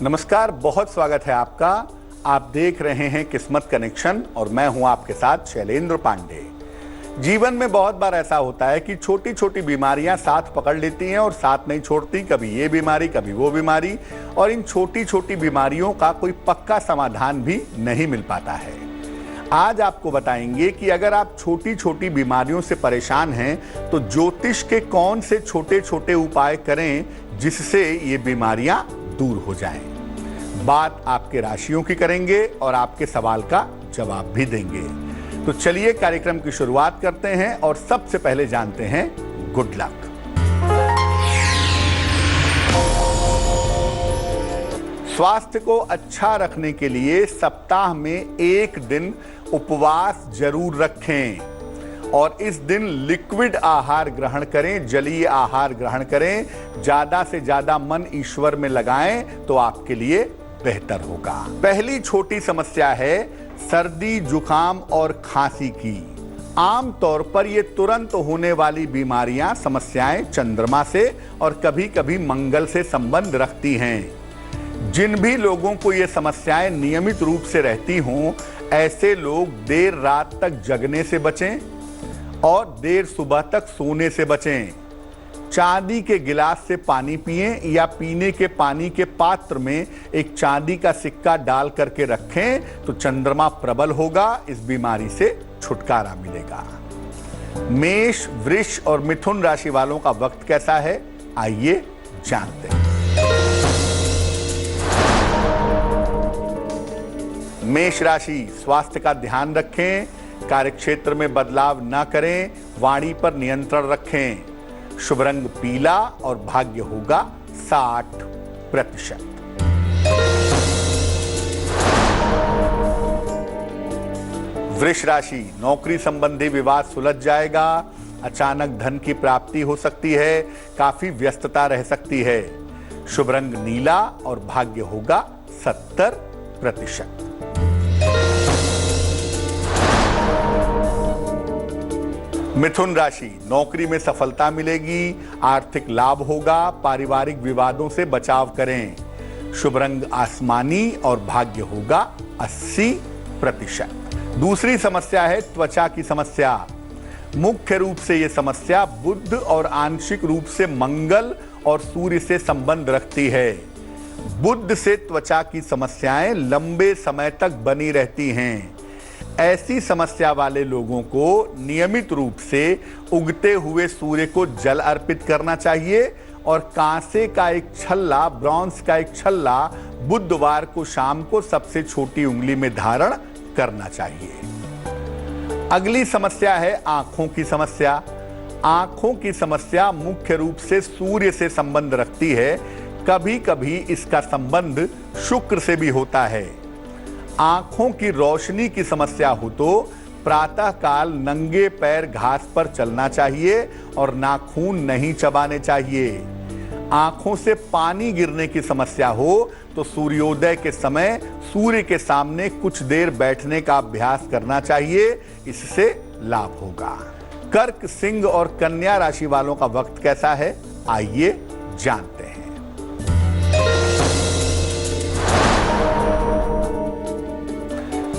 नमस्कार, बहुत स्वागत है आपका। आप देख रहे हैं किस्मत कनेक्शन और मैं हूं आपके साथ शैलेंद्र पांडे। जीवन में बहुत बार ऐसा होता है कि छोटी छोटी बीमारियां साथ पकड़ लेती हैं और साथ नहीं छोड़ती, कभी ये बीमारी कभी वो बीमारी, और इन छोटी छोटी बीमारियों का कोई पक्का समाधान भी नहीं मिल पाता है। आज आपको बताएंगे कि अगर आप छोटी छोटी बीमारियों से परेशान हैं तो ज्योतिष के कौन से छोटे छोटे उपाय करें जिससे ये बीमारियां दूर हो जाएं। बात आपके राशियों की करेंगे और आपके सवाल का जवाब भी देंगे। तो चलिए कार्यक्रम की शुरुआत करते हैं और सबसे पहले जानते हैं गुड लक। स्वास्थ्य को अच्छा रखने के लिए सप्ताह में एक दिन उपवास जरूर रखें और इस दिन लिक्विड आहार ग्रहण करें, जलीय आहार ग्रहण करें। ज्यादा से ज्यादा मन ईश्वर में लगाएं तो आपके लिए बेहतर होगा। पहली छोटी समस्या है सर्दी, जुकाम और खांसी की। आम तौर पर ये तुरंत होने वाली बीमारियां, समस्याएं चंद्रमा से और कभी कभी मंगल से संबंध रखती हैं। जिन भी लोगों को ये समस्याएं नियमित रूप से रहती हों, ऐसे लोग देर रात तक जगने से बचें और देर सुबह तक सोने से बचें। चांदी के गिलास से पानी पिएं या पीने के पानी के पात्र में एक चांदी का सिक्का डाल करके रखें तो चंद्रमा प्रबल होगा, इस बीमारी से छुटकारा मिलेगा। मेष, वृष और मिथुन राशि वालों का वक्त कैसा है, आइए जानते हैं। मेष राशि, स्वास्थ्य का ध्यान रखें, कार्यक्षेत्र में बदलाव न करें, वाणी पर नियंत्रण रखें। शुभ रंग पीला और भाग्य होगा 60%। वृष राशि, नौकरी संबंधी विवाद सुलझ जाएगा, अचानक धन की प्राप्ति हो सकती है, काफी व्यस्तता रह सकती है। शुभ रंग नीला और भाग्य होगा 70%। मिथुन राशि, नौकरी में सफलता मिलेगी, आर्थिक लाभ होगा, पारिवारिक विवादों से बचाव करें। शुभ रंग आसमानी और भाग्य होगा 80%। दूसरी समस्या है त्वचा की समस्या। मुख्य रूप से यह समस्या बुध और आंशिक रूप से मंगल और सूर्य से संबंध रखती है। बुध से त्वचा की समस्याएं लंबे समय तक बनी रहती हैं। ऐसी समस्या वाले लोगों को नियमित रूप से उगते हुए सूर्य को जल अर्पित करना चाहिए और कांसे का एक छल्ला, ब्रॉन्ज का एक छल्ला बुधवार को शाम को सबसे छोटी उंगली में धारण करना चाहिए। अगली समस्या है आंखों की समस्या। आंखों की समस्या मुख्य रूप से सूर्य से संबंध रखती है, कभी कभी इसका संबंध शुक्र से भी होता है। आंखों की रोशनी की समस्या हो तो प्रातः काल नंगे पैर घास पर चलना चाहिए और नाखून नहीं चबाने चाहिए। आंखों से पानी गिरने की समस्या हो तो सूर्योदय के समय सूर्य के सामने कुछ देर बैठने का अभ्यास करना चाहिए, इससे लाभ होगा। कर्क, सिंह और कन्या राशि वालों का वक्त कैसा है, आइए जानते हैं।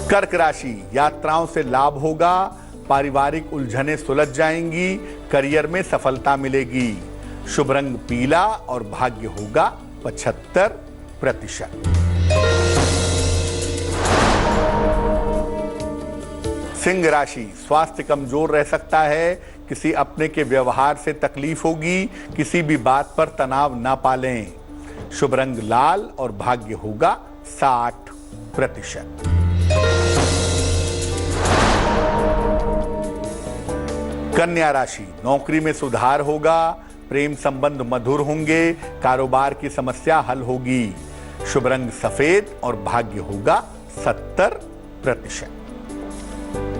कर्क राशि, यात्राओं से लाभ होगा, पारिवारिक उलझनें सुलझ जाएंगी, करियर में सफलता मिलेगी। शुभ रंग पीला और भाग्य होगा 75%। सिंह राशि, स्वास्थ्य कमजोर रह सकता है, किसी अपने के व्यवहार से तकलीफ होगी, किसी भी बात पर तनाव ना पालें। शुभ रंग लाल और भाग्य होगा 60%। कन्या राशि, नौकरी में सुधार होगा, प्रेम संबंध मधुर होंगे, कारोबार की समस्या हल होगी। शुभ रंग सफेद और भाग्य होगा 70%।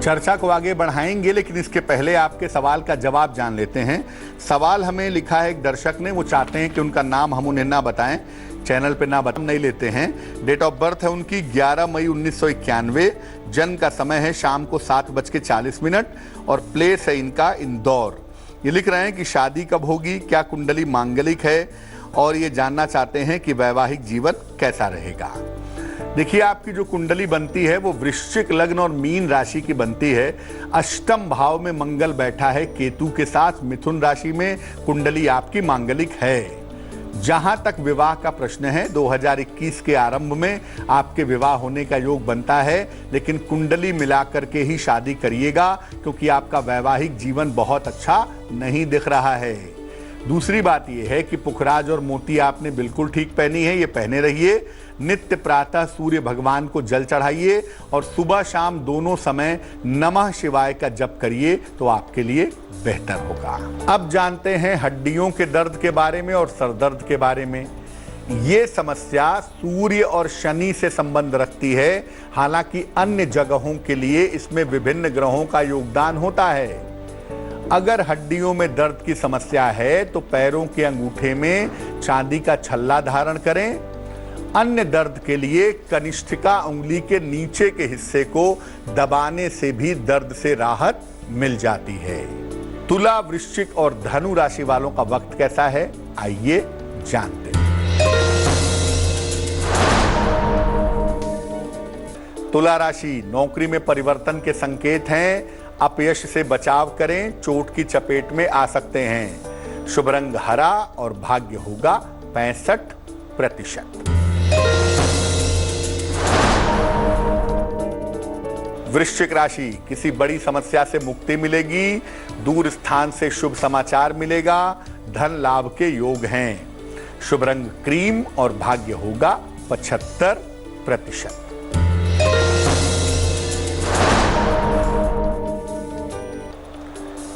चर्चा को आगे बढ़ाएंगे, लेकिन इसके पहले आपके सवाल का जवाब जान लेते हैं। सवाल हमें लिखा है एक दर्शक ने, वो चाहते हैं कि उनका नाम हम उन्हें ना बताएं, चैनल पे ना बता नहीं लेते हैं। डेट ऑफ बर्थ है उनकी 11 मई 1991, जन्म का समय है शाम को 7:40 और प्लेस है इनका इंदौर। ये लिख रहे हैं कि शादी कब होगी, क्या कुंडली मांगलिक है और ये जानना चाहते हैं कि वैवाहिक जीवन कैसा रहेगा। देखिए, आपकी जो कुंडली बनती है वो वृश्चिक लग्न और मीन राशि की बनती है। अष्टम भाव में मंगल बैठा है केतु के साथ। मिथुन राशि में कुंडली आपकी मांगलिक है। जहां तक विवाह का प्रश्न है, 2021 के आरंभ में आपके विवाह होने का योग बनता है, लेकिन कुंडली मिलाकर के ही शादी करिएगा, क्योंकि आपका वैवाहिक जीवन बहुत अच्छा नहीं दिख रहा है। दूसरी बात यह है कि पुखराज और मोती आपने बिल्कुल ठीक पहनी है, ये पहने रहिए। नित्य प्रातः सूर्य भगवान को जल चढ़ाइए और सुबह शाम दोनों समय नमः शिवाय का जप करिए, तो आपके लिए बेहतर होगा। अब जानते हैं हड्डियों के दर्द के बारे में और सरदर्द के बारे में। ये समस्या सूर्य और शनि से संबंध रखती है, हालांकि अन्य जगहों के लिए इसमें विभिन्न ग्रहों का योगदान होता है। अगर हड्डियों में दर्द की समस्या है तो पैरों के अंगूठे में चांदी का छल्ला धारण करें। अन्य दर्द के लिए कनिष्ठिका उंगली के नीचे के हिस्से को दबाने से भी दर्द से राहत मिल जाती है। तुला, वृश्चिक और धनु राशि वालों का वक्त कैसा है, आइए जानते हैं। तुला राशि, नौकरी में परिवर्तन के संकेत हैं। अपयश से बचाव करें, चोट की चपेट में आ सकते हैं। शुभ रंग हरा और भाग्य होगा 65%। वृश्चिक राशि, किसी बड़ी समस्या से मुक्ति मिलेगी। दूर स्थान से शुभ समाचार मिलेगा। धन लाभ के योग हैं। शुभ रंग क्रीम और भाग्य होगा 75%।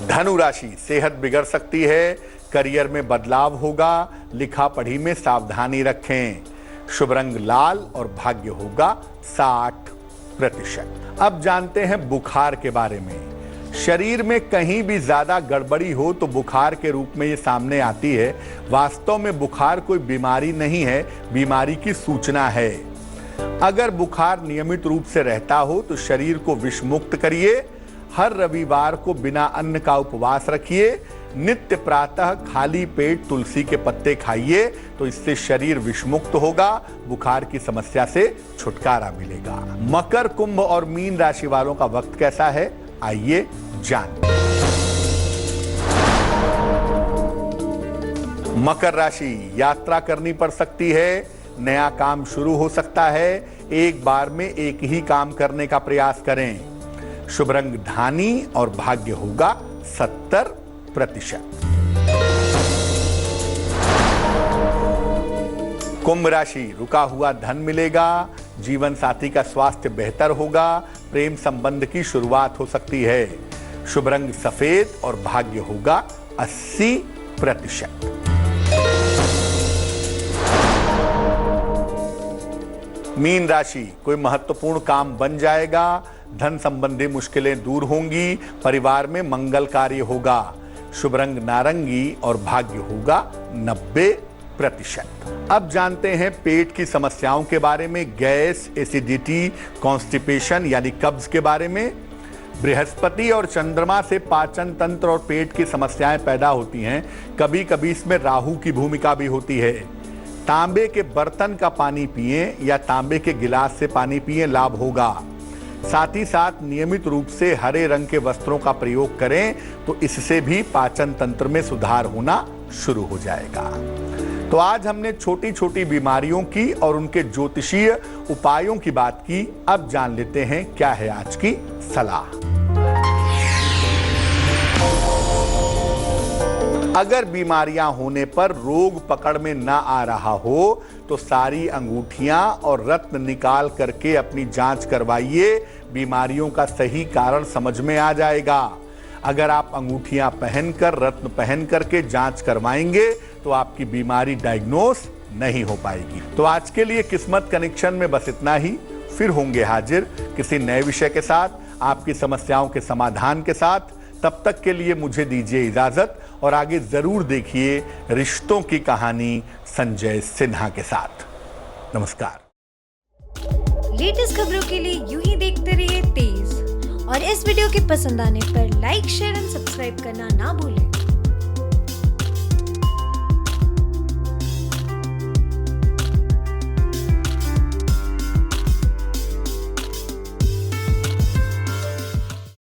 धनु राशि, सेहत बिगड़ सकती है। करियर में बदलाव होगा। लिखा पढ़ी में सावधानी रखें। शुभ रंग लाल और भाग्य होगा 60%। अब जानते हैं बुखार के बारे में। शरीर में कहीं भी ज्यादा गड़बड़ी हो तो बुखार के रूप में ये सामने आती है। वास्तव में बुखार कोई बीमारी नहीं है, बीमारी की सूचना है। अगर बुखार नियमित रूप से रहता हो तो शरीर को विषमुक्त करिए। हर रविवार को बिना अन्न का उपवास रखिए। नित्य प्रातः खाली पेट तुलसी के पत्ते खाइए, तो इससे शरीर विषमुक्त होगा। बुखार की समस्या से छुटकारा मिलेगा। मकर, कुंभ और मीन राशि वालों का वक्त कैसा है, आइए जानते हैं। मकर राशि, यात्रा करनी पड़ सकती है। नया काम शुरू हो सकता है। एक बार में एक ही काम करने का प्रयास करें। शुभ रंग धानी और भाग्य होगा 70%। कुंभ राशि, रुका हुआ धन मिलेगा। जीवन साथी का स्वास्थ्य बेहतर होगा। प्रेम संबंध की शुरुआत हो सकती है। शुभ रंग सफेद और भाग्य होगा 80%। मीन राशि, कोई महत्वपूर्ण काम बन जाएगा। धन संबंधी मुश्किलें दूर होंगी। परिवार में मंगल कार्य होगा। शुभ रंग नारंगी और भाग्य होगा 90%। अब जानते हैं पेट की समस्याओं के बारे में। गैस, एसिडिटी, कॉन्स्टिपेशन यानी कब्ज के बारे में। बृहस्पति और चंद्रमा से पाचन तंत्र और पेट की समस्याएं पैदा होती हैं। कभी कभी इसमें राहु की भूमिका भी होती है। तांबे के बर्तन का पानी पिएं या तांबे के गिलास से पानी पिएं, लाभ होगा। साथ ही साथ नियमित रूप से हरे रंग के वस्त्रों का प्रयोग करें, तो इससे भी पाचन तंत्र में सुधार होना शुरू हो जाएगा। तो आज हमने छोटी छोटी बीमारियों की और उनके ज्योतिषीय उपायों की बात की। अब जान लेते हैं क्या है आज की सलाह। अगर बीमारियां होने पर रोग पकड़ में ना आ रहा हो तो सारी अंगूठियां और रत्न निकाल करके अपनी जांच करवाइए। बीमारियों का सही कारण समझ में आ जाएगा। अगर आप अंगूठियां पहनकर, रत्न पहन करके जांच करवाएंगे तो आपकी बीमारी डायग्नोस नहीं हो पाएगी। तो आज के लिए किस्मत कनेक्शन में बस इतना ही। फिर होंगे हाजिर किसी नए विषय के साथ, आपकी समस्याओं के समाधान के साथ। तब तक के लिए मुझे दीजिए इजाजत और आगे जरूर देखिए रिश्तों की कहानी संजय सिन्हा के साथ। नमस्कार। लेटेस्ट खबरों के लिए यूं ही देखते रहिए तेज, और इस वीडियो के पसंद आने पर लाइक, शेयर एंड सब्सक्राइब करना ना भूलें।